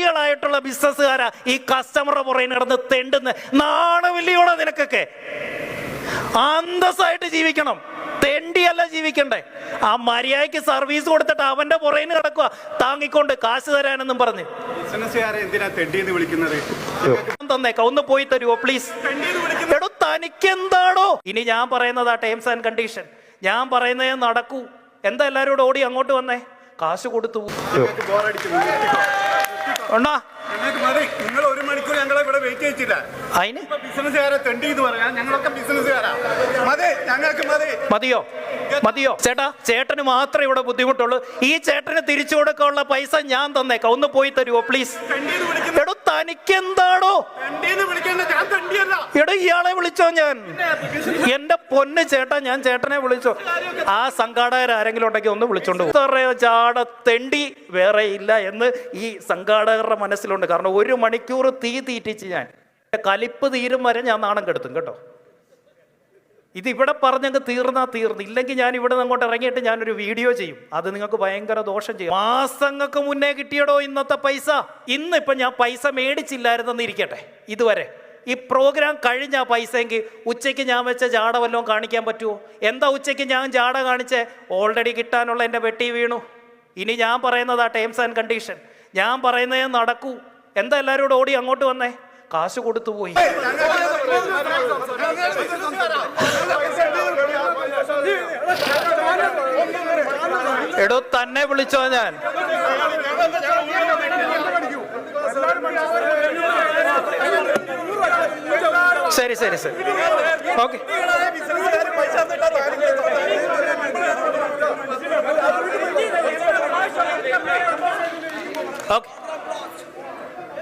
തെണ്ടികളായിട്ടുള്ള ബിസിനസ്സുകാരാ ഈ കസ്റ്റമറുടെ പുറകെ നടന്ന് തെണ്ടുന്ന. നാണമില്ലയോടെ നിനക്കൊക്കെ? അന്തസ്സായിട്ട് ജീവിക്കണം, തെണ്ടിയല്ല ജീവിക്കണ്ടേ. ആ മര്യാദയ്ക്ക് സർവീസ് കൊടുത്തിട്ട് അവന്റെ പുറകെ കിടക്കുക താങ്ങിക്കൊണ്ട് കാശ് തരാനെന്നും പറഞ്ഞ്. തന്നേക്കാം, ഒന്ന് പോയി തരുമോ പ്ലീസ്? എടോ തനിക്കെന്താണോ? ഇനി ഞാൻ പറയുന്നതാ ടേംസ് ആൻഡ് കണ്ടീഷൻ. ഞാൻ പറയുന്നതേ നടക്കൂ. എന്താ എല്ലാവരും കൂടെ ഓടി അങ്ങോട്ട് വന്നേ? കാശ് കൊടുത്തു ഉണ്ണാ. നിങ്ങൾ 1 മണിക്കൂർ ഞങ്ങളെ ഇവിടെ വെയിറ്റ് ചെയ്യിച്ചില്ല. അതിന് ബിസിനസ്സുകാരെ തെണ്ടി എന്ന് പറയാം. ഞങ്ങളൊക്കെ ബിസിനസ്സുകാരാ. മതി, ഞങ്ങൾക്ക് മതിയോ? ചേട്ടാ, ചേട്ടന് മാത്രമേ ഇവിടെ ബുദ്ധിമുട്ടുള്ളൂ. ഈ ചേട്ടന് തിരിച്ചു കൊടുക്കാനുള്ള പൈസ ഞാൻ തന്നേക്കാം, ഒന്ന് പോയി തരുമോ പ്ലീസ്? എടോ തനിക്കെന്താണോ? എടോ ഇയാളെ വിളിച്ചോ? ഞാൻ എന്റെ പൊന്ന് ചേട്ടാ, ഞാൻ ചേട്ടനെ വിളിച്ചോ? ആ സംഘാടകരാരെങ്കിലും ഉണ്ടെങ്കിൽ ഒന്ന് വിളിച്ചോണ്ട് ചാട തെണ്ടി വേറെ ഇല്ല എന്ന് ഈ സംഘാടകരുടെ മനസ്സിലുണ്ട്. കാരണം 1 മണിക്കൂർ തീറ്റിച്ച് ഞാൻ കലിപ്പ് തീരും വരെ ഞാൻ നാണം കെടുത്തും കേട്ടോ. ഇതിവിടെ പറഞ്ഞങ്ങ് തീർന്നു. ഇല്ലെങ്കിൽ ഞാൻ ഇവിടെ നിന്ന് അങ്ങോട്ട് ഇറങ്ങിയിട്ട് ഞാനൊരു വീഡിയോ ചെയ്യും. അത് നിങ്ങൾക്ക് ഭയങ്കര ദോഷം ചെയ്യും. മാസങ്ങൾക്ക് മുന്നേ കിട്ടിയടോ ഇന്നത്തെ പൈസ. ഇന്നിപ്പം ഞാൻ പൈസ മേടിച്ചില്ലായിരുന്നെന്ന് ഇരിക്കട്ടെ, ഇതുവരെ ഈ പ്രോഗ്രാം കഴിഞ്ഞ പൈസയെങ്കിൽ ഉച്ചയ്ക്ക് ഞാൻ വെച്ച ജാട വല്ലതും കാണിക്കാൻ പറ്റുമോ? എന്താ ഉച്ചയ്ക്ക് ഞാൻ ജാട കാണിച്ചേ? ഓൾറെഡി കിട്ടാനുള്ള എൻ്റെ വെട്ടി വീണു. ഇനി ഞാൻ പറയുന്നതാ ടേംസ് ആൻഡ് കണ്ടീഷൻ. ഞാൻ പറയുന്നതേ നടക്കൂ. എന്താ എല്ലാവരും കൂടെ ഓടി അങ്ങോട്ട് വന്നേ? കാശ് കൊടുത്തു പോയി. എടോ തന്നെ വിളിച്ചോ? ഞാൻ ശരി ഓക്കെ. ഓക്കെ.